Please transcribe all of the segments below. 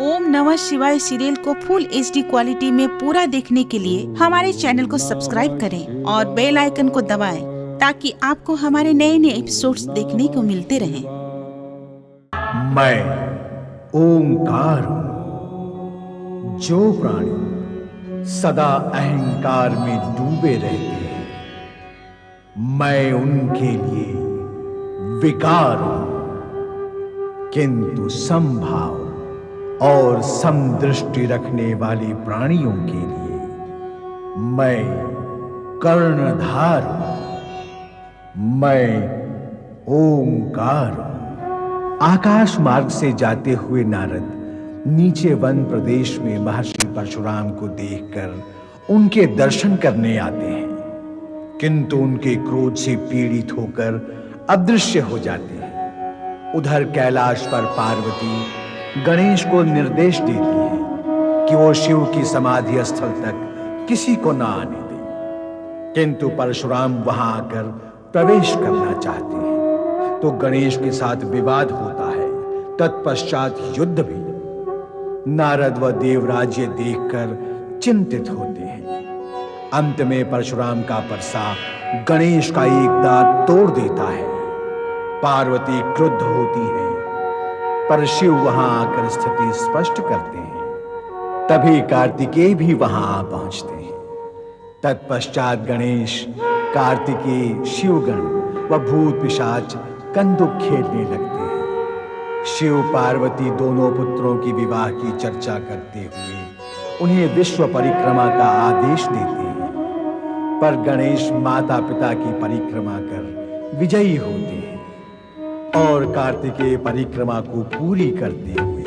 ओम नमः शिवाय सीरियल को फुल HD क्वालिटी में पूरा देखने के लिए हमारे चैनल को सब्सक्राइब करें और बेल आइकन को दबाएं ताकि आपको हमारे नए नए एपिसोड्स देखने को मिलते रहें। मैं ओंकार हूं। जो प्राणी सदा अहंकार में डूबे रहते हैं, मैं उनके लिए विकार हूं। किंतु समभाव और समदृष्टि रखने वाले प्राणियों के लिए मैं कर्णधार हूं। मैं ओंकार हूं। आकाश मार्ग से जाते हुए नारद नीचे वन प्रदेश में महर्षि परशुराम को देखकर उनके दर्शन करने आते हैं, किंतु उनके क्रोध से पीड़ित होकर अदृश्य हो जाते हैं। उधर कैलाश पर पार्वती गणेश को निर्देश देती है कि वो शिव की समाधि स्थल तक किसी को ना आने दे, किंतु परशुराम वहां आकर प्रवेश करना चाहते हैं तो गणेश के साथ विवाद होता है। तत्पश्चात युद्ध भी। नारद व देवराज ये देखकर चिंतित होते हैं। अंत में परशुराम का परसा गणेश का एक दांत तोड़ देता है। पार्वती क्रुद्ध होती है, पर शिव वहां आकर स्थिति स्पष्ट करते हैं। तभी कार्तिकेय भी वहां आ पहुंचते हैं। तत्पश्चात गणेश, कार्तिकेय, शिवगण व भूत पिशाच कंदुक खेलने लगते हैं। शिव पार्वती दोनों पुत्रों की विवाह की चर्चा करते हुए उन्हें विश्व परिक्रमा का आदेश देते हैं, पर गणेश माता पिता की परिक्रमा कर विजयी होते हैं और कार्तिकेय परिक्रमा को पूरी करते हुए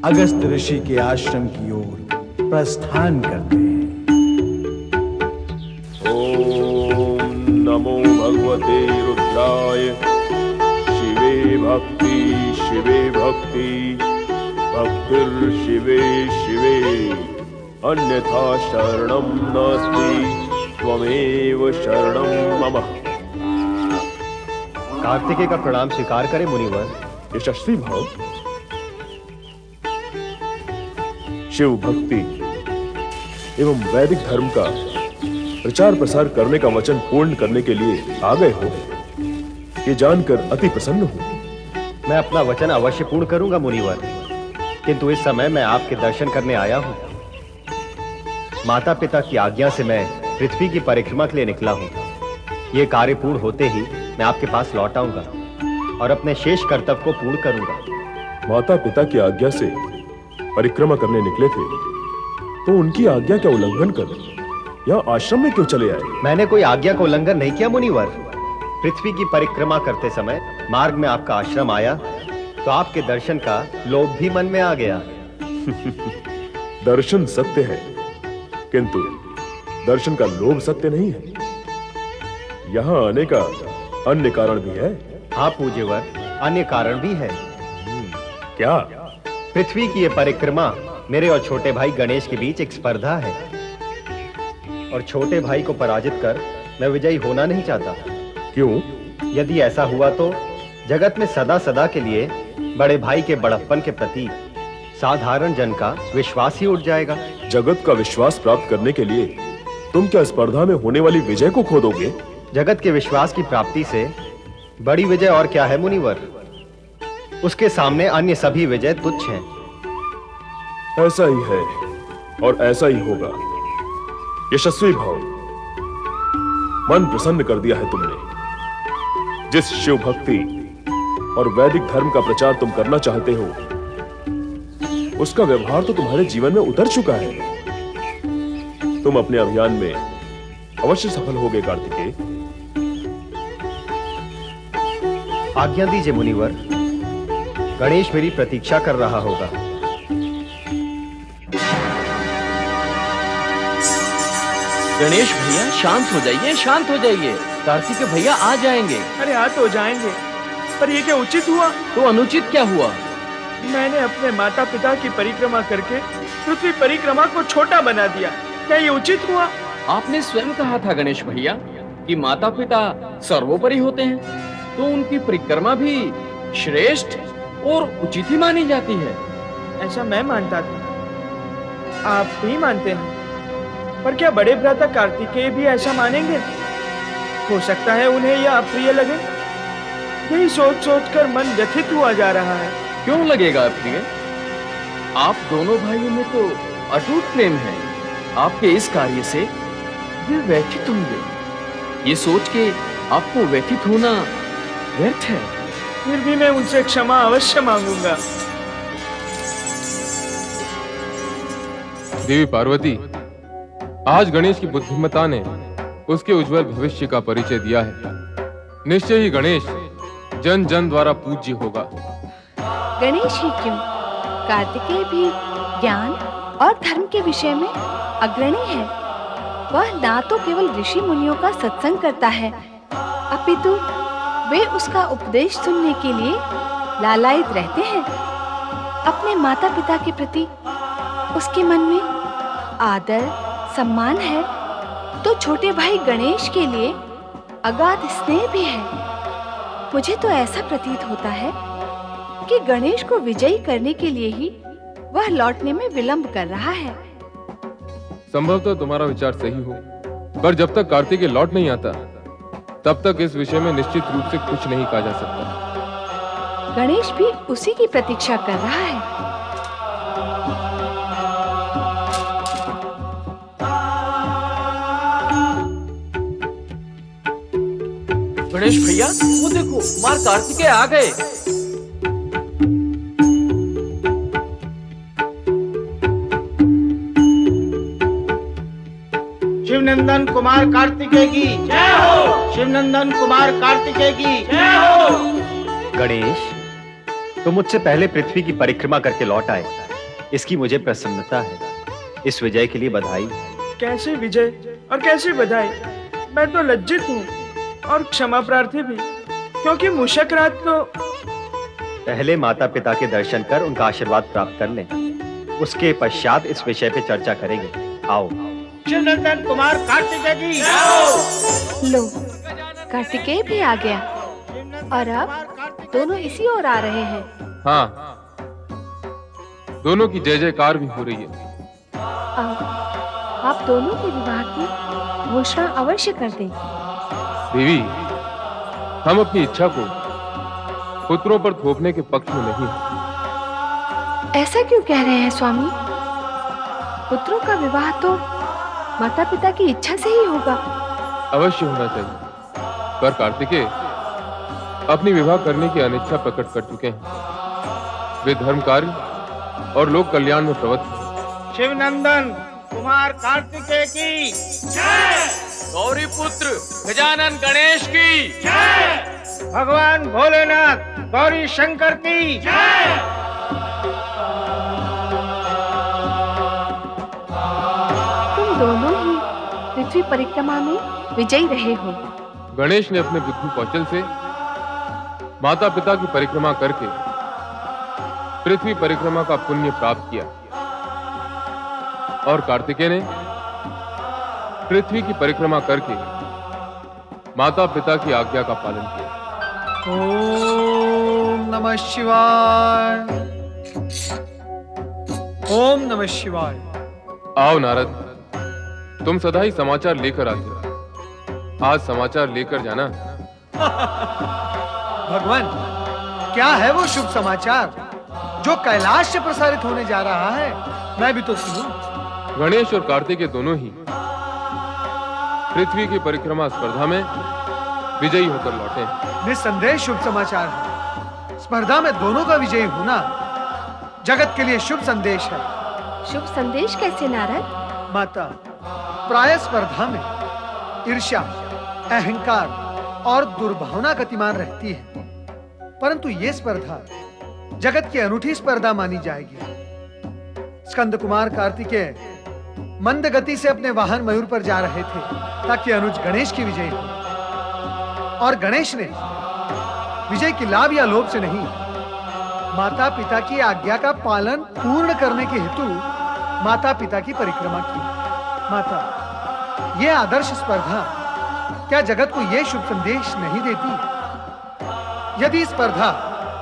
अगस्त ऋषि के आश्रम की ओर प्रस्थान करते हैं। ओम नमो भगवते रुद्राय। शिवे भक्ति भक्तिर् शिवे शिवे, अन्यथा शरणं नास्ति त्वमेव शरणं मम। कार्तिकेय का प्रणाम स्वीकार करें मुनिवर। यशस्वी भाव शिव भक्ति एवं वैदिक धर्म का प्रचार प्रसार करने का वचन पूर्ण करने के लिए आ गए हो, ये जानकर अति प्रसन्न हूं। मैं अपना वचन अवश्य पूर्ण करूंगा मुनिवर, किंतु इस समय मैं आपके दर्शन करने आया हूं। माता पिता की आज्ञा से मैं पृथ्वी की परिक्रमा के लिए निकला हूं। ये कार्य पूर्ण होते ही मैं आपके पास लौट आऊंगा और अपने शेष कर्तव्य को पूर्ण करूंगा। माता पिता की आज्ञा से परिक्रमा करने निकले थे, तो उनकी आज्ञा का उल्लंघन कर या आश्रम में क्यों चले आए? मैंने कोई आज्ञा का उल्लंघन नहीं किया मुनिवर। पृथ्वी की परिक्रमा करते समय मार्ग में आपका आश्रम आया तो आपके दर्शन का लोभ भी मन में आ गया। दर्शन सत्य है, किंतु दर्शन का लोभ सत्य नहीं है। यहाँ आने का अन्य कारण भी है। हाँ पूज्यवर, अन्य कारण भी है। क्या? पृथ्वी की ये परिक्रमा मेरे और छोटे भाई गणेश के बीच एक स्पर्धा है और छोटे भाई को पराजित कर मैं विजयी होना नहीं चाहता। क्यों? यदि ऐसा हुआ तो जगत में सदा सदा के लिए बड़े भाई के बड़प्पन के प्रति साधारण जन का विश्वास ही उठ जाएगा। जगत का विश्वास प्राप्त करने के लिए तुम क्या स्पर्धा में होने वाली विजय को खो दोगे? जगत के विश्वास की प्राप्ति से बड़ी विजय और क्या है मुनिवर? उसके सामने अन्य सभी विजय तुच्छ हैं। ऐसा ही है और ऐसा ही होगा। यशस्वी भाव, मन प्रसन्न कर दिया है तुमने। जिस शिव भक्ति और वैदिक धर्म का प्रचार तुम करना चाहते हो, उसका व्यवहार तो तुम्हारे जीवन में उतर चुका है। तुम अपने अभियान में अवश्य सफल होगे कार्तिकेय। आज्ञा दीजिए मुनिवर, गणेश मेरी प्रतीक्षा कर रहा होगा। गणेश भैया शांत हो जाइए, शांत हो जाइए। कार्तिक भैया आ जाएंगे। अरे आ तो जाएंगे, पर ये क्या उचित हुआ? तो अनुचित क्या हुआ? मैंने अपने माता पिता की परिक्रमा करके पृथ्वी परिक्रमा को छोटा बना दिया। क्या ये उचित हुआ? आपने स्वयं कहा था गणेश भैया कि माता पिता सर्वोपरि होते हैं, तो उनकी परिक्रमा भी श्रेष्ठ और उचित ही मानी जाती है। ऐसा मैं मानता था। आप भी मानते हैं, पर क्या बड़े भ्राता कार्तिकेय भी ऐसा मानेंगे? हो सकता है उन्हें यह अप्रिय लगे। यही सोच सोच कर मन व्यथित हुआ जा रहा है। क्यों लगेगा अप्रिय? आप दोनों भाइयों में तो अटूट प्रेम है। आपके इस कार्य से वे व्यथित होंगे। ये सोच के आपको व्यथित होना व्यर्थ है। फिर भी मैं उनसे क्षमा अवश्य मांगूंगा। देवी पार्वती, आज गणेश की बुद्धिमत्ता ने उसके उज्जवल भविष्य का परिचय दिया है। निश्चय ही गणेश जन जन द्वारा पूज्य होगा। गणेश ही क्यों, कार्तिकेय भी ज्ञान और धर्म के विषय में अग्रणी है। वह ना तो केवल ऋषि मुनियों का सत्संग करता है, अपितु वे उसका उपदेश सुनने के लिए लालायित रहते हैं। अपने माता पिता के प्रति उसके मन में आदर सम्मान है, तो छोटे भाई गणेश के लिए अगाध स्नेह भी है। मुझे तो ऐसा प्रतीत होता है कि गणेश को विजयी करने के लिए ही वह लौटने में विलंब कर रहा है। संभवतः तुम्हारा विचार सही हो, पर जब तक कार्तिकेय लौट नहीं आता तब तक इस विषय में निश्चित रूप से कुछ नहीं कहा जा सकता। गणेश भी उसी की प्रतीक्षा कर रहा है। गणेश भैया, वो देखो, कुमार कार्तिकेय आ गए। शिवनंदन कुमार कार्तिकेय की जय हो। शिवनंदन कुमार कार्तिकेय की जय हो। गणेश, तुम मुझसे पहले पृथ्वी की परिक्रमा करके लौट आए, इसकी मुझे प्रसन्नता है। इस विजय के लिए बधाई। कैसे विजय और कैसे बधाई? मैं तो लज्जित हूँ और क्षमा प्रार्थी भी, क्योंकि मूषक रात तो। पहले माता पिता के दर्शन कर उनका आशीर्वाद प्राप्त कर लें, उसके पश्चात इस विषय पे चर्चा करेंगे। आओ। शिवनंदन कुमार कार्तिकेय की जय हो। लो, कार्तिकेय भी आ गया और अब दोनों इसी ओर आ रहे हैं। हाँ, दोनों की जय जयकार भी हो रही है। अब आप दोनों के विवाह की घोषणा अवश्य कर दें। देवी, हम अपनी इच्छा को पुत्रों पर थोपने के पक्ष में नहीं हैं। ऐसा क्यों कह रहे हैं स्वामी? पुत्रों का विवाह तो माता पिता की इच्छा से ही होगा। अवश्य होना चाहिए, पर कार्तिकेय अपनी विवाह करने की अनिच्छा प्रकट कर चुके हैं। वे धर्म कार्य और लोक कल्याण में प्रवृत्त हैं। शिवनंदन कुमार कार्तिकेय की जय। गौरी पुत्र गजानन गणेश की जय। भगवान भोलेनाथ गौरी शंकर की जय। तुम दोनों ही पृथ्वी परिक्रमा में विजयी रहे हो। गणेश ने अपने बुद्धि कौशल से माता पिता की परिक्रमा करके पृथ्वी परिक्रमा का पुण्य प्राप्त किया, और कार्तिकेय ने पृथ्वी की परिक्रमा करके माता पिता की आज्ञा का पालन किया। ओम नमः शिवाय। ओम नमः शिवाय। आओ नारद, तुम सदा ही समाचार लेकर आते हो, आज समाचार लेकर जाना। भगवान, क्या है वो शुभ समाचार जो कैलाश से प्रसारित होने जा रहा है? मैं भी तो सुनूं। गणेश और कार्तिकेय दोनों ही पृथ्वी की परिक्रमा स्पर्धा में विजयी होकर लौटे हैं। निस्संदेह शुभ समाचार है। स्पर्धा में दोनों का विजयी होना जगत के लिए शुभ संदेश है। शुभ संदेश कैसे नारद? माता, प्राय स्पर्धा में ईर्ष्या, अहंकार और दुर्भावना गतिमान रहती है, परंतु ये स्पर्धा जगत की अनूठी स्पर्धा मानी जाएगी। स्कंद कुमार कार्तिकेय मंद गति से अपने वाहन मयूर पर जा रहे थे ताकि अनुज गणेश की विजय हो, और गणेश ने विजय की लाभ या लोभ से नहीं, माता पिता की आज्ञा का पालन पूर्ण करने के हेतु माता पिता की परिक्रमा की। माता, यह आदर्श स्पर्धा क्या जगत को यह शुभ संदेश नहीं देती? यदि स्पर्धा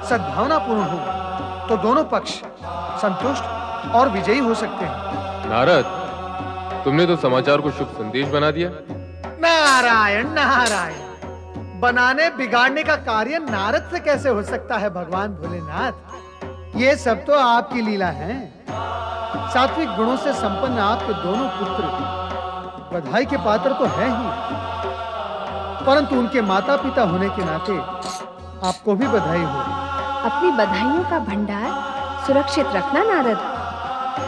सद्भावना पूर्ण हो तो दोनों पक्ष संतुष्ट और विजयी हो सकते हैं। नारद, तुमने तो समाचार को शुभ संदेश बना दिया। नारायण नारायण, बनाने बिगाड़ने का कार्य नारद से कैसे हो सकता है भगवान भोलेनाथ? ये सब तो आपकी लीला है। सात्विक गुणों से संपन्न आपके दोनों पुत्र बधाई के पात्र तो हैं ही, परंतु उनके माता पिता होने के नाते आपको भी बधाई हो। अपनी बधाइयों का भंडार सुरक्षित रखना नारद।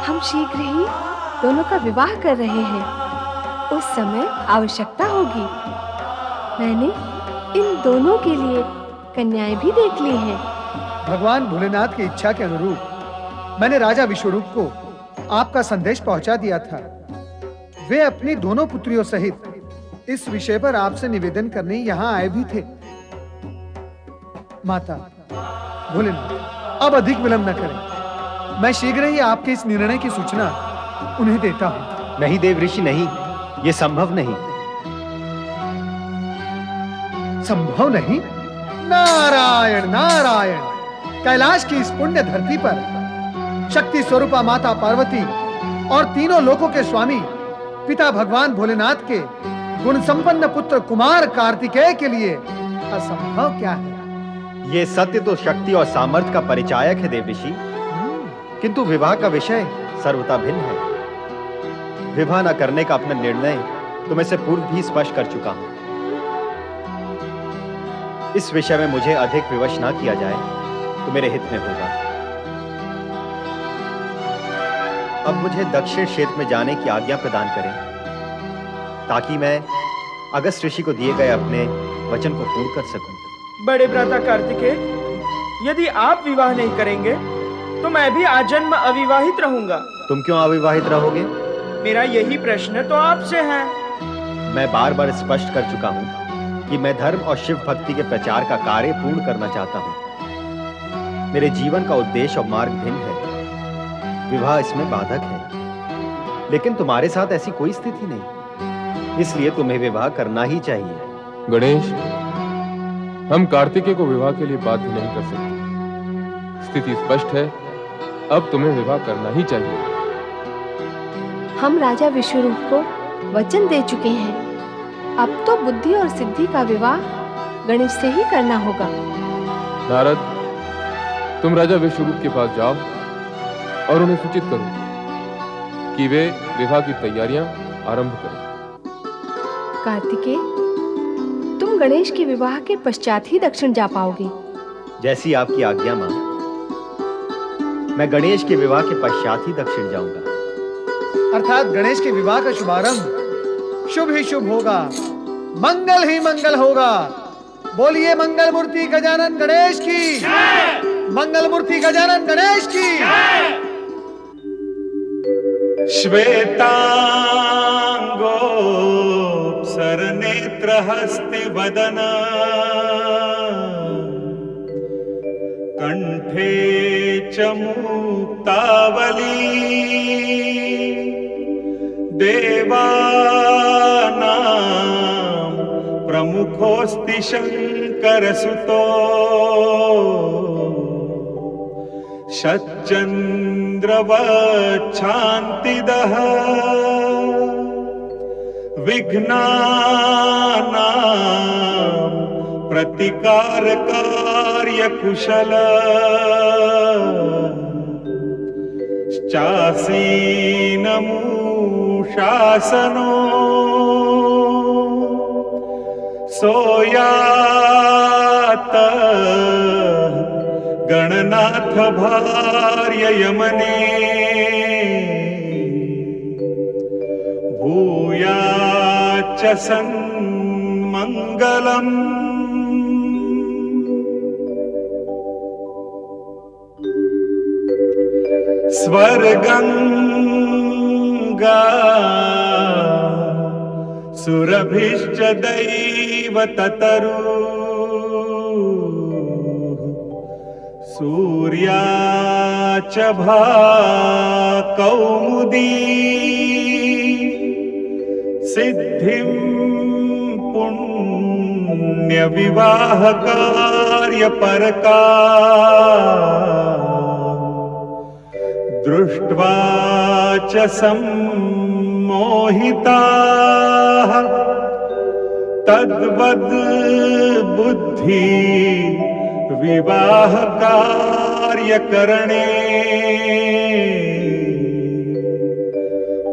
हम शीघ्र ही दोनों का विवाह कर रहे हैं। उस समय आवश्यकता होगी। मैंने इन दोनों के लिए कन्याएं भी देख ली हैं। भगवान भोलेनाथ की इच्छा के अनुरूप मैंने राजा विश्वरूप को आपका संदेश पहुंचा दिया था। वे अपनी दोनों पुत्रियों सहित इस विषय पर आपसे निवेदन करने यहाँ आए भी थे। माता भोलेनाथ, अब अधिक विलंब न करें। मैं शीघ्र ही आपके इस निर्णय की सूचना उन्हें देता हूँ। नहीं देव ऋषि, नहीं, ये संभव नहीं। संभव नहीं? नारायण नारायण, कैलाश की इस पुण्य धरती पर शक्ति स्वरूपा माता पार्वती और तीनों लोकों के स्वामी पिता भगवान भोलेनाथ के गुण संपन्न पुत्र कुमार कार्तिकेय के लिए असंभव क्या है? ये सत्य तो शक्ति और सामर्थ्य का परिचायक है देव ऋषि, किंतु विवाह का विषय सर्वथा भिन्न है। विवाह न करने का अपना निर्णय तो मैं से पूर्व भी स्पष्ट कर चुका हूं। इस विषय में मुझे अधिक विवश ना किया जाए तो मेरे हित में होगा। अब मुझे दक्षिण क्षेत्र में जाने की आज्ञा प्रदान करें, ताकि मैं अगस्त ऋषि को दिए गए अपने वचन को पूर्ण कर सकूं। बड़े भ्राता कार्तिकेय, यदि आप विवाह नहीं करेंगे तो मैं भी आजन्म अविवाहित रहूंगा। तुम क्यों अविवाहित रहोगे? मेरा यही प्रश्न तो आपसे है। मैं बार बार स्पष्ट कर चुका हूं कि मैं धर्म और शिव भक्ति के प्रचार का कार्य पूर्ण करना चाहता हूं। मेरे जीवन का उद्देश्य और मार्ग भिन्न है। विवाह इसमें बाधक है, लेकिन तुम्हारे साथ ऐसी कोई स्थिति नहीं, इसलिए तुम्हें विवाह करना ही चाहिए। गणेश, हम कार्तिकेय को विवाह के लिए बाध्य नहीं कर सकते। स्थिति स्पष्ट है, अब तुम्हें विवाह करना ही चाहिए। हम राजा विश्वरूप को वचन दे चुके हैं। अब तो बुद्धि और सिद्धि का विवाह गणेश से ही करना होगा। नारद, तुम राजा विश्वरूप के पास जाओ और उन्हें सूचित करो कि वे विवाह की तैयारियां आरंभ करें। कार्तिकेय, तुम गणेश के विवाह के पश्चात ही दक्षिण जा पाओगे। जैसी आपकी आज्ञा मां। मैं गणेश के विवाह के पश्चात ही दक्षिण जाऊंगा। अर्थात गणेश के विवाह का शुभारंभ शुभ ही शुभ होगा, मंगल ही मंगल होगा। बोलिए मंगल मूर्ति गजानन गणेश की, मंगल मूर्ति गजानन गणेश की। श्वेतांगोऽप्सरनेत्रहस्तिवदन कंठे च मुक्तावली देवानां प्रमुखोऽस्ति शंकरसुतो शतचंद्रवच्छान्तिदः विघ्नानां प्रतिकारकार्यकुशल चासीनमूषासनो सोयात गणनाथ भार्य यमने भूयाच्च सन्मंगलम्। स्वर्गंगा सुरभिश्च दैवततरु सूर्या च भाकौमुदी सिद्धिं पुण्यविवाहकार्यपरका दृष्ट्वा च सम्मोहिताः तद्वद् बुद्धि विवाह कार्यकरणे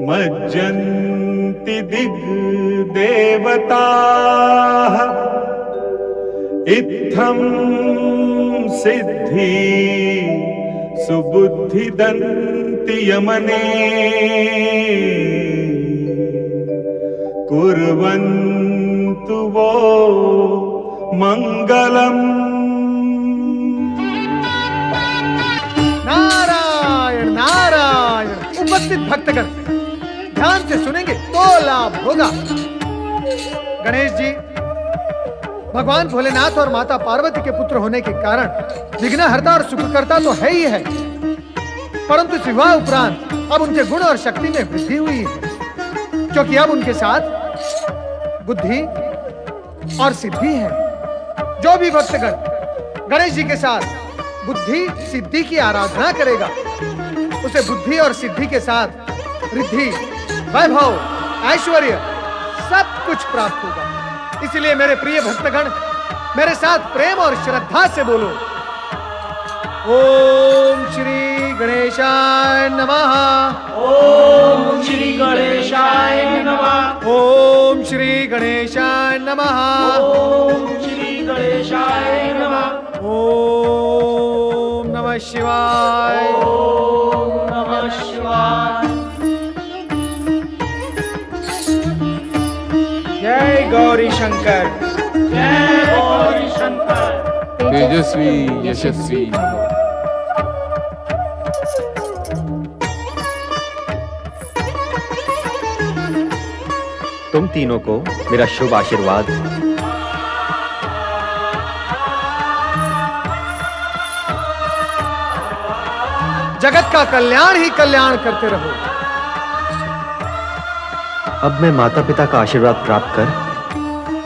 मज्जन्ति दिग्देवताः इत्थं सिद्धि सुबुद्धिदन्ति यमने कुर्वन्तु वो मंगलम। नारायण नारायण। उपस्थित भक्तगण ध्यान से सुनेंगे तो लाभ होगा। गणेश जी, भगवान भोलेनाथ और माता पार्वती के पुत्र होने के कारण विघ्नहर्ता और सुखकर्ता तो है ही है, परंतु इस विवाह उपरांत अब उनके गुण और शक्ति में वृद्धि हुई है, क्योंकि अब उनके साथ बुद्धि और सिद्धि है। जो भी भक्तगण गणेश जी के साथ बुद्धि सिद्धि की आराधना करेगा, उसे बुद्धि और सिद्धि के साथ रिद्धि, वैभव, ऐश्वर्य सब कुछ प्राप्त होगा। इसलिए मेरे प्रिय भक्तगण मेरे साथ प्रेम और श्रद्धा से बोलो, ओम श्री गणेशाय नमः। ओम श्री गणेशाय नमः। ओम श्री गणेशाय नमः। ओम श्री गणेशाय नमः। ओम नमः शिवाय। ओम नमः शिवाय। जय गौरी शंकर। जय गौरी शंकर। तेजस्वी यशस्वी तुम तीनों को मेरा शुभ आशीर्वाद। जगत का कल्याण ही कल्याण करते रहो। अब मैं माता पिता का आशीर्वाद प्राप्त कर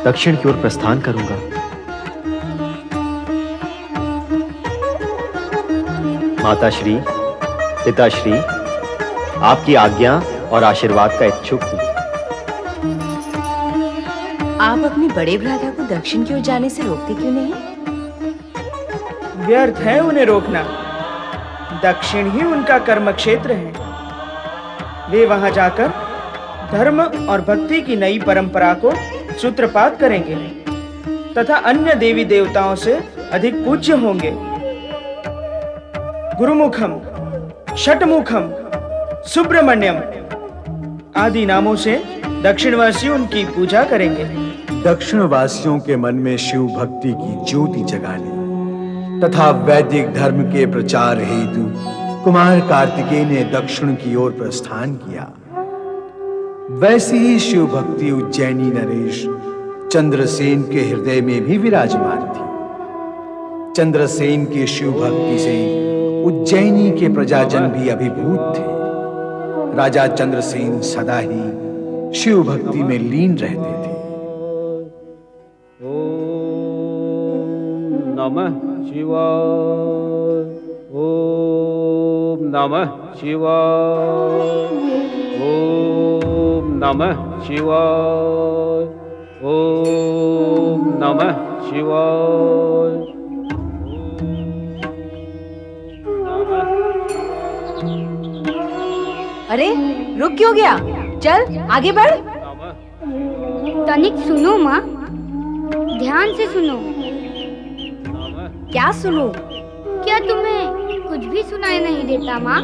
दक्षिण की ओर प्रस्थान करूंगा। माताश्री, पिताश्री, आपकी आज्ञा और आशीर्वाद का इच्छुक हूं। आप अपने बड़े भ्राता को दक्षिण की ओर जाने से रोकते क्यों नहीं? व्यर्थ है उन्हें रोकना, दक्षिण ही उनका कर्म क्षेत्र है। वे वहां जाकर धर्म और भक्ति की नई परंपरा को सूत्रपात करेंगे तथा अन्य देवी देवताओं से अधिक पूज्य होंगे। गुरुमुखम, षटमुखम, सुब्रमण्यम आदि नामों से दक्षिणवासी उनकी पूजा करेंगे। दक्षिणवासियों के मन में शिव भक्ति की ज्योति जगाने तथा वैदिक धर्म के प्रचार हेतु कुमार कार्तिकेय ने दक्षिण की ओर प्रस्थान किया। वैसी ही शिव भक्ति उज्जैनी नरेश चंद्रसेन के हृदय में भी विराजमान थी। चंद्रसेन की शिव भक्ति से उज्जैनी के प्रजाजन भी अभिभूत थे। राजा चंद्रसेन सदा ही शिव भक्ति में लीन रहते थे। ओम नमः शिवाय। ओम नमः शिवाय। ओम नमः शिवाय। ओम नमः शिवाय। अरे रुक क्यों गया? चल आगे बढ़। तनिक सुनो माँ, ध्यान से सुनो। क्या सुनो? क्या तुम्हें कुछ भी सुनाई नहीं देता माँ?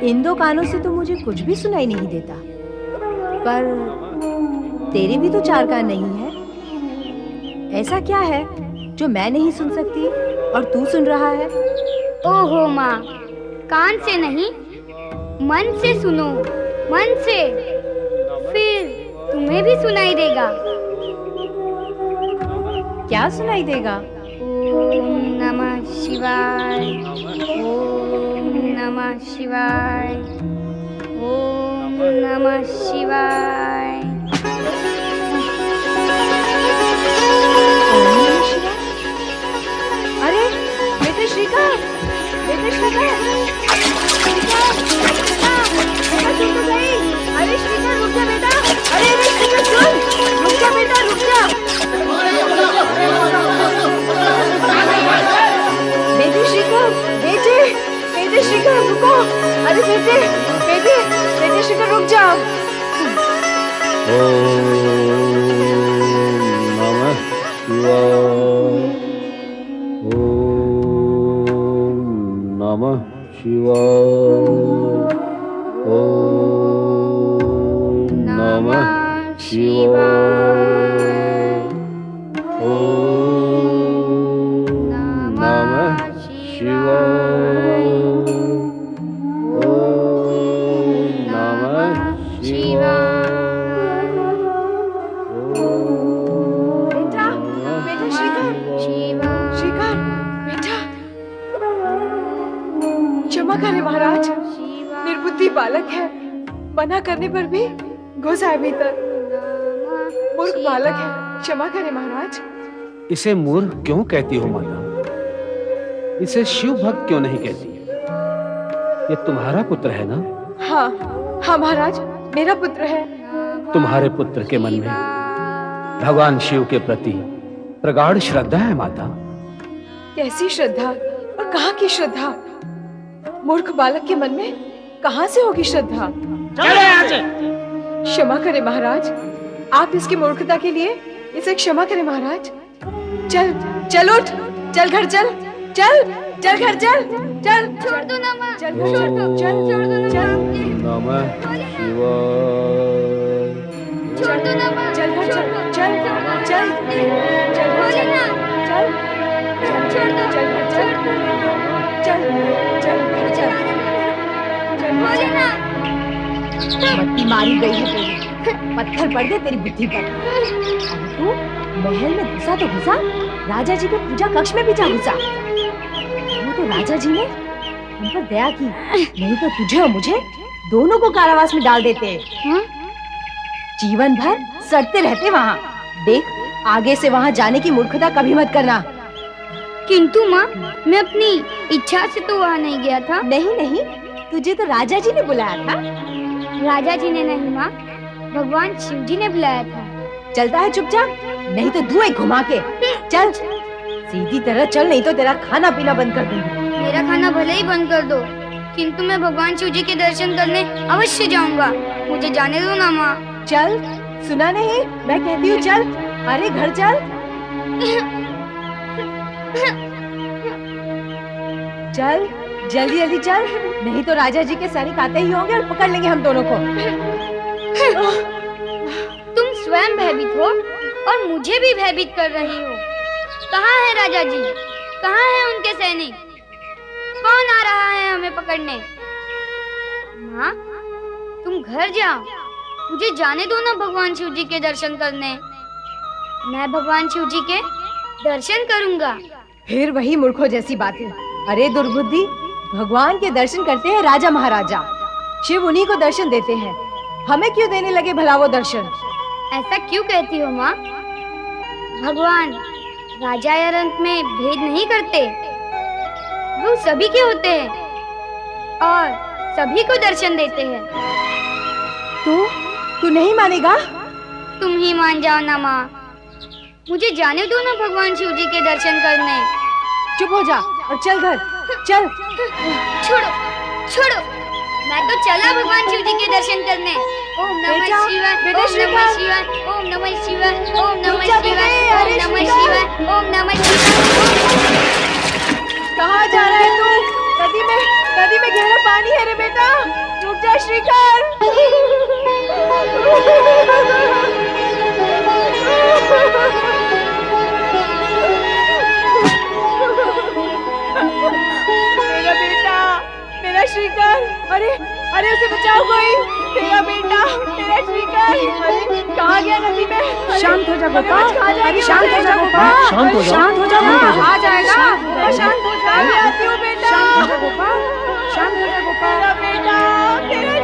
इन दो कानों से तो मुझे कुछ भी सुनाई नहीं देता, पर तेरे भी तो चार कान नहीं है। ऐसा क्या है जो मैं नहीं सुन सकती और तू सुन रहा है? ओहो माँ, कान से नहीं मन से सुनो, मन से, फिर तुम्हें भी सुनाई देगा। क्या सुनाई देगा? ओम नमः शिवाय। ओम नमः शिवाय। ओम नमः शिवाय। अरे बेटे श्रीकांत, बेटे श्रीकांत। श्रीकर रुको। अरे बेटे बेटे बेटे श्रीकर रुक जाओ। नमः शिवाय। ओम नमः शिवाय। ओम नमः शिवाय। ओम नमः शिवाय। बेटा बेटा श्रीकर श्रीकर बेटा क्षमा करें महाराज, निर्बुद्धि बालक है, मना करने पर भी घुस आए भीतर। मूर्ख बालक है, क्षमा करें महाराज। इसे मूर्ख क्यों कहती हो माता? इसे शिव भक्त क्यों नहीं कहती? ये तुम्हारा पुत्र है ना? हाँ हाँ महाराज, मेरा पुत्र है। तुम्हारे पुत्र के मन में भगवान शिव के प्रति प्रगाढ़ श्रद्धा है माता। कैसी श्रद्धा और कहाँ की श्रद्धा? मूर्ख बालक के मन में कहाँ से होगी श्रद्धा? चलो यहाँ से। क्षमा करें महाराज, आप इसकी मूर्खता के लिए इसे क्षमा करें महाराज। चल चल उठ, चल घर चल, चल चल घर चल, चल छोड़ दो ना माँ। चल घर चल, चल छोड़ दो ना। नमः शिवाय। छोड़ दो ना माँ। चल घर चल, चल चल चल घर चल, चल छोड़ दो। चल घर चल, चल चल घर चल, चल बोले ना। मट्टी मारी गई है तेरी, पत्थर पड़ गए तेरी बुद्धि पर। अब तू महल में घुसा तो घुसा, राजा जी के पूजा कक्ष में भी जा घुसा। वो तो राजा जी ने हम पर दया की, नहीं तो तुझे और मुझे दोनों को कारावास में डाल देते। जीवन भर सड़ते रहते वहाँ। देख, आगे से वहाँ जाने की मूर्खता कभी मत करना। किंतु माँ, मैं अपनी इच्छा से तो वहाँ नहीं गया था। नहीं नहीं, तुझे तो राजा जी ने बुलाया था। राजा जी ने नहीं माँ, भगवान शिव जी ने बुलाया था। चलता है चुपचाप, नहीं तो धुएं घुमा के। चल सीधी तरह चल, नहीं तो तेरा खाना पीना बंद कर दूंगी। मेरा खाना भले ही बंद कर दो, किंतु मैं भगवान शिव जी के दर्शन करने अवश्य जाऊंगा। मुझे जाने दो ना माँ। चल, सुना नहीं? मैं कहती हूँ चल। अरे घर चल। चल जल्दी जल्दी चल, नहीं तो राजा जी के सैनिक आते ही होंगे और पकड़ लेंगे हम दोनों को। तुम स्वयं भयभीत हो और मुझे भी भयभीत कर रही हो। कहाँ है राजा जी? कहाँ है उनके सैनिक? कौन आ रहा है हमें पकड़ने? माँ, तुम घर जाओ, मुझे जाने दो ना भगवान शिव जी के दर्शन करने। मैं भगवान शिव जी के दर्शन करूंगा। फिर वही मूर्खों जैसी बातें। अरे दुर्बुद्धि, भगवान के दर्शन करते हैं राजा महाराजा, शिव उन्हीं को दर्शन देते हैं। हमें क्यों देने लगे भला वो दर्शन? ऐसा क्यों कहती हो माँ? भगवान राजा या रंक में भेद नहीं करते, वो सभी के होते हैं और सभी को दर्शन देते हैं। तू नहीं मानेगा? तुम ही मान जाओ ना माँ, मुझे जाने दो ना भगवान शिव जी के दर्शन करने। चुप हो जा और चल घर चल। छोड़ो छोड़ो, मैं तो चला भगवान शिव जी के दर्शन करने। ओम नमः शिवाय, ओम नमः शिवाय, ओम नमः शिवाय, ओम नमः शिवाय, ओम नमः शिवाय, ओम नमः शिवाय। कहाँ जा रहा है तू? नदी में गहरा पानी है रे बेटा, रुक जा श्रीकर। मेरा बेटा, मेरा श्रीकर, अरे अरे उसे बचाओ कोई, मेरा बेटा, मेरा श्रीकर, अरे कहाँ गया नदी में? शांत हो जा गोपाल, अरे शांत हो जा गोपाल, शांत हो जा, शांत हो जा, आ जाएगा, शांत हो जा, मैं आती हूँ बेटा, शांत हो जा गोपाल, शांत हो जा गोपाल, मेरा बेटा, मेरा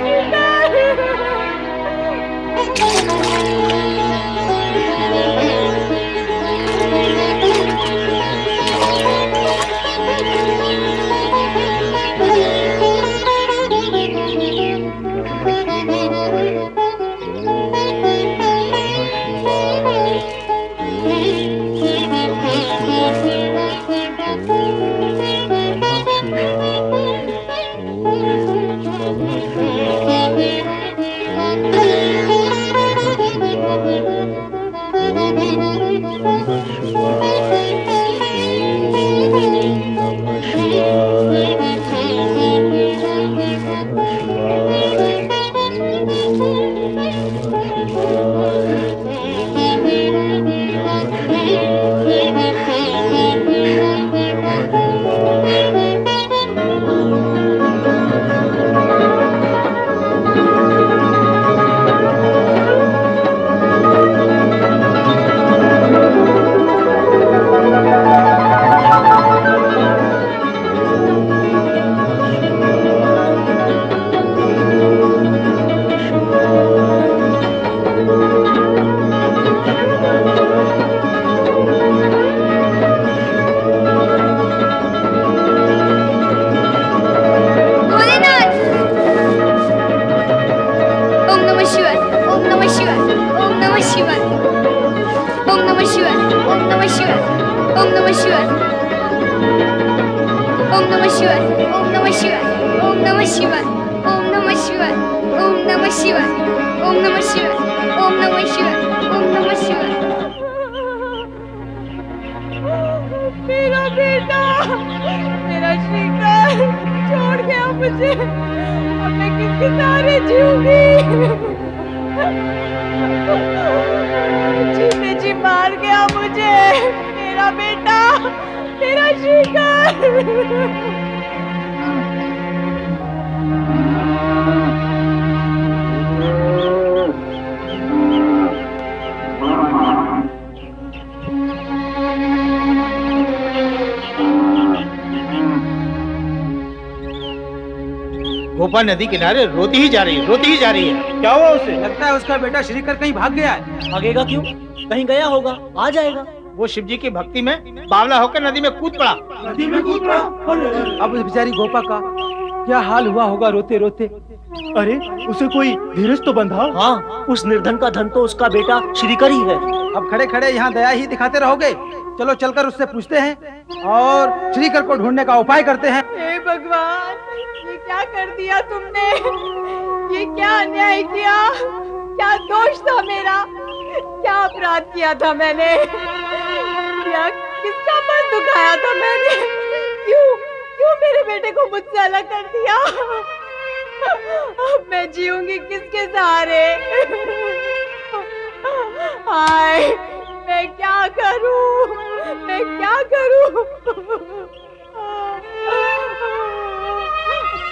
शिवाय, ओम नमः शिवाय, ओम नमः शिवाय, ओम नमः शिवाय। मेरा बेटा, मेरा श्रीकर छोड़ गया मुझे। अब मैं किसके सहारे जीऊंगी? जीते जी मार गया मुझे मेरा बेटा, मेरा श्रीकर। गोपा नदी किनारे रोती ही जा रही है, रोती ही जा रही है। क्या हुआ उसे? लगता है उसका बेटा श्रीकर कहीं भाग गया है। भागेगा क्यों? कहीं गया होगा, आ जाएगा। वो शिव जी की भक्ति में बावला होकर नदी में कूद पड़ा। नदी में कूद पड़ा? अब उस बेचारी गोपा का क्या हाल हुआ होगा रोते रोते। अरे उसे कोई धीरज तो बंधा। हाँ, उस निर्धन का धन तो उसका बेटा श्रीकर ही है। अब खड़े खड़े यहाँ दया ही दिखाते रहोगे? चलो चलकर उससे पूछते हैं और श्रीकर को ढूंढने का उपाय करते हैं। हे भगवान, ये क्या कर दिया तुमने? ये क्या अन्याय किया? क्या दोष था मेरा? क्या अपराध किया था मैंने? क्या किसका मन दुखाया था मैंने? क्यों मेरे बेटे को मुझसे अलग कर दिया? अब मैं जीऊंगी किसके सहारे? हाय, मैं क्या करूं? मैं क्या करूं?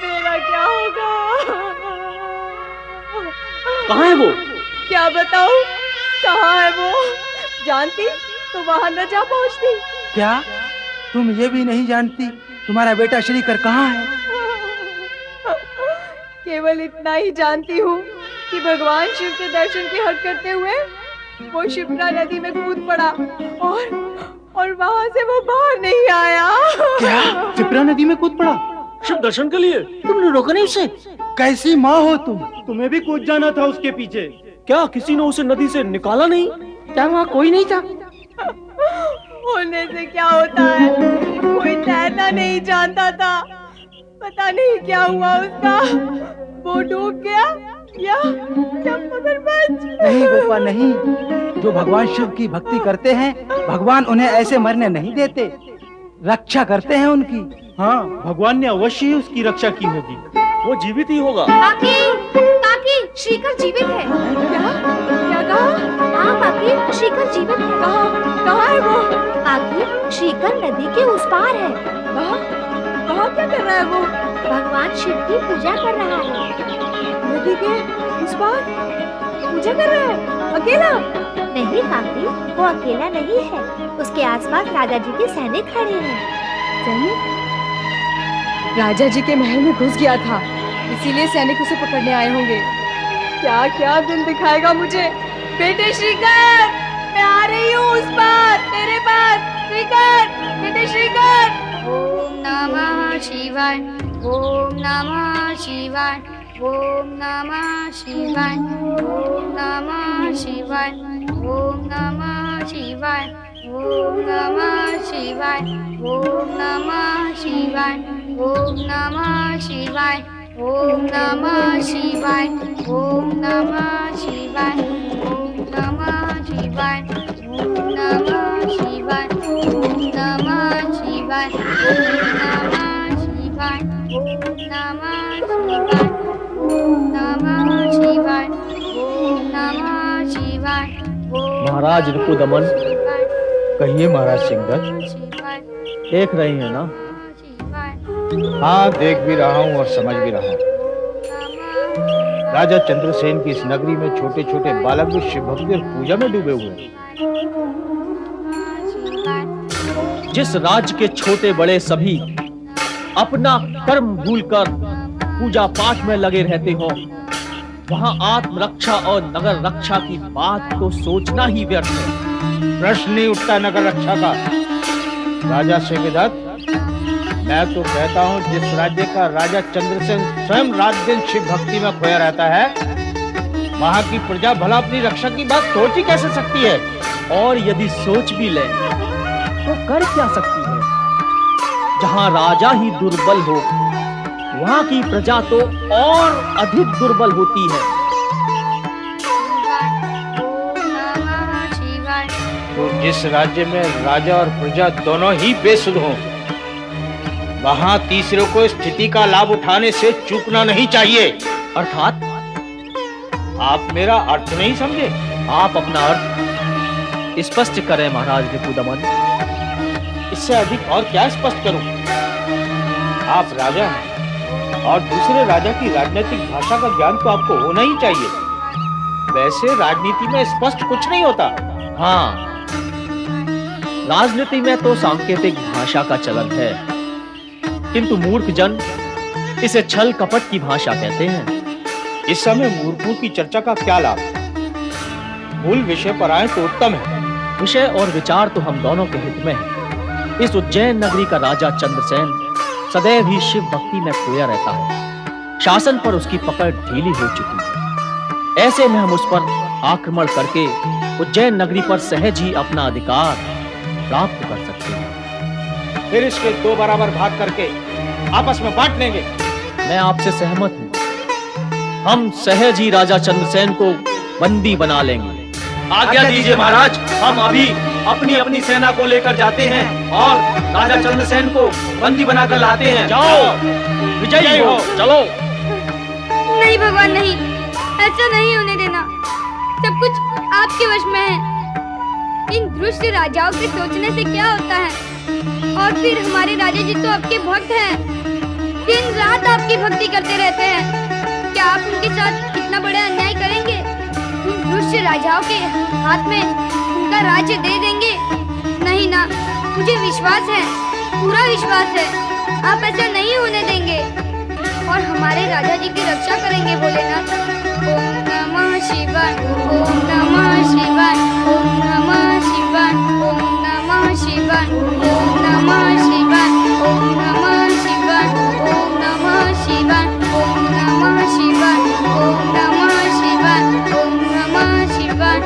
मेरा क्या होगा? कहाँ है वो? क्या बताऊं? कहाँ है वो? जानती तो वहां न जा पहुंचती। क्या तुम ये भी नहीं जानती तुम्हारा बेटा श्रीकर कहाँ है? केवल इतना ही जानती हूँ कि भगवान शिव के दर्शन की हद करते हुए वो शिप्रा नदी में कूद पड़ा और वहाँ से वो बाहर नहीं आया। क्या शिप्रा नदी में कूद पड़ा? शिव दर्शन के लिए? तुमने रोका नहीं उसे? कैसी माँ हो तुम? तुम्हें भी कूद जाना था उसके पीछे। क्या किसी ने उसे नदी से निकाला नहीं? क्या वहाँ कोई नहीं था? होने से क्या होता है? कोई तैरना नहीं जानता था। पता नहीं क्या हुआ उसका। वो डूब गया या मगरमच्छ? नहीं गोपा नहीं, जो भगवान शिव की भक्ति करते हैं भगवान उन्हें ऐसे मरने नहीं देते, रक्षा करते हैं उनकी। हाँ, भगवान ने अवश्य ही उसकी रक्षा की होगी। वो जीवित ही होगा। काकी, काकी, श्रीकर जीवित है। क्या कहा? हाँ काकी, श्रीकर जीवित है। कहाँ है वो? काकी, श्रीकर नदी के उस पार है। कहाँ क्या कर रहा है वो? भगवान शिव की पूजा कर रहा है। नदी के उस पार पूजा कर रहा है? अकेला? नहीं काकी, वो अकेला नहीं है। उसके आसपास राजा जी के सैनिक खड़े हैं। सैनिक? राजा जी के महल में घुस गया था, इसीलिए सैनिक उसे पकड़ने आए होंगे। क्या क्या दिन दिखाएगा मुझे? बेटे श्रीकर, मैं आ रही हूँ उस पार तेरे पास। श्रीकर, बेटे श्रीकर। ओम नमः शिवाय, ओम नमः शिवाय, ओम नमः शिवाय, ओम नमः शिवाय, ओम नमः शिवाय, ओम नमः शिवाय, ओम नमः शिवाय, ओम नमः शिवाय, ओम नमः शिवाय, ओम नमः शिवाय, ओम नमः शिवाय, ओम नमः शिवाय, ओम नमः शिवाय, ओम नमः शिवाय, ओम नमः शिवाय, ओम नमः शिवाय, ओम नमः शिवाय। महाराज रिपुदमन, कहिए महाराज सिंहदत्त, देख रही हैं ना? हाँ, देख भी रहा हूँ और समझ भी रहा हूँ। राजा चंद्रसेन की इस नगरी में छोटे छोटे बालक भी शिव भक्ति और पूजा में डूबे हुए हैं। जिस राज्य के छोटे बड़े सभी अपना कर्म भूलकर पूजा पाठ में लगे रहते हो, वहाँ आत्मरक्षा और नगर रक्षा की बात तो सोचना ही व्यर्थ है। प्रश्न नहीं उठता नगर रक्षा का। राजा सिंहदत्त, मैं तो कहता हूँ जिस राज्य का राजा चंद्रसेन स्वयं रात दिन शिव भक्ति में खोया रहता है, वहाँ की प्रजा भला अपनी रक्षा की बात सोच ही कैसे सकती है? और यदि सोच भी ले तो कर क्या सकती है? जहाँ राजा ही दुर्बल हो, वहाँ की प्रजा तो और अधिक दुर्बल होती है। तो जिस राज्य में राजा और प्रजा दोनों ही बेसुध हों, वहां तीसरे को स्थिति का लाभ उठाने से चूकना नहीं चाहिए। अर्थात आप मेरा अर्थ नहीं समझे? आप अपना अर्थ स्पष्ट करें महाराज रिपुदमन। इससे अधिक और क्या स्पष्ट करूं? आप राजा हैं और दूसरे राजा की राजनीतिक भाषा का ज्ञान तो आपको होना ही चाहिए। वैसे राजनीति में स्पष्ट कुछ नहीं होता। हाँ, राजनीति में तो सांकेतिक भाषा का चलन है, किंतु मूर्ख जन इसे छल कपट की भाषा कहते हैं। इस समय मूर्खों की चर्चा का क्या लाभ? मूल विषय पर आए तो उत्तम है। विषय और विचार तो हम दोनों के हित में है। इस उज्जैन नगरी का राजा चंद्रसेन सदैव ही शिव भक्ति में खोया रहता है। शासन पर उसकी पकड़ ढीली हो चुकी है। ऐसे में हम उस पर आक्रमण करके उज्जैन नगरी पर सहज ही अपना अधिकार प्राप्त कर सकते हैं। फिर इसके 2 बराबर भाग करके आपस में बांट लेंगे। मैं आपसे सहमत हूँ। हम सहज ही राजा चंद्रसेन को बंदी बना लेंगे। आज्ञा दीजिए महाराज, हम अभी अपनी अपनी सेना को लेकर जाते हैं और राजा चंद्रसेन को बंदी बनाकर लाते हैं। जाओ, विजयी हो, चलो। नहीं भगवान नहीं, ऐसा नहीं होने देना। सब कुछ आपके वश में है। इन दुष्ट राजाओं के सोचने से क्या होता है? और फिर हमारे राजा जी तो आपके भक्त हैं, दिन रात आपकी भक्ति करते रहते हैं। क्या आप उनके साथ इतना बड़ा अन्याय करेंगे? उन दुष्ट राजाओं के हाथ में उनका राज्य दे देंगे? नहीं ना, मुझे विश्वास है, पूरा विश्वास है, आप ऐसा नहीं होने देंगे और हमारे राजा जी की रक्षा करेंगे भोलेनाथ। ओम नमः शिवाय, ओम नमः शिवाय, ओम नमः शिवाय, ओम नमः शिवाय, ओम नमः शिवाय, ओम नमः शिवाय, ओम नमः शिवाय, ओम नमः शिवाय, ओम नमः शिवाय, ओम नमः शिवाय।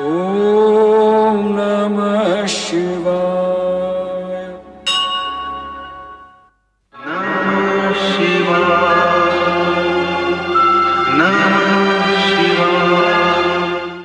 ओम नमः शिवाय।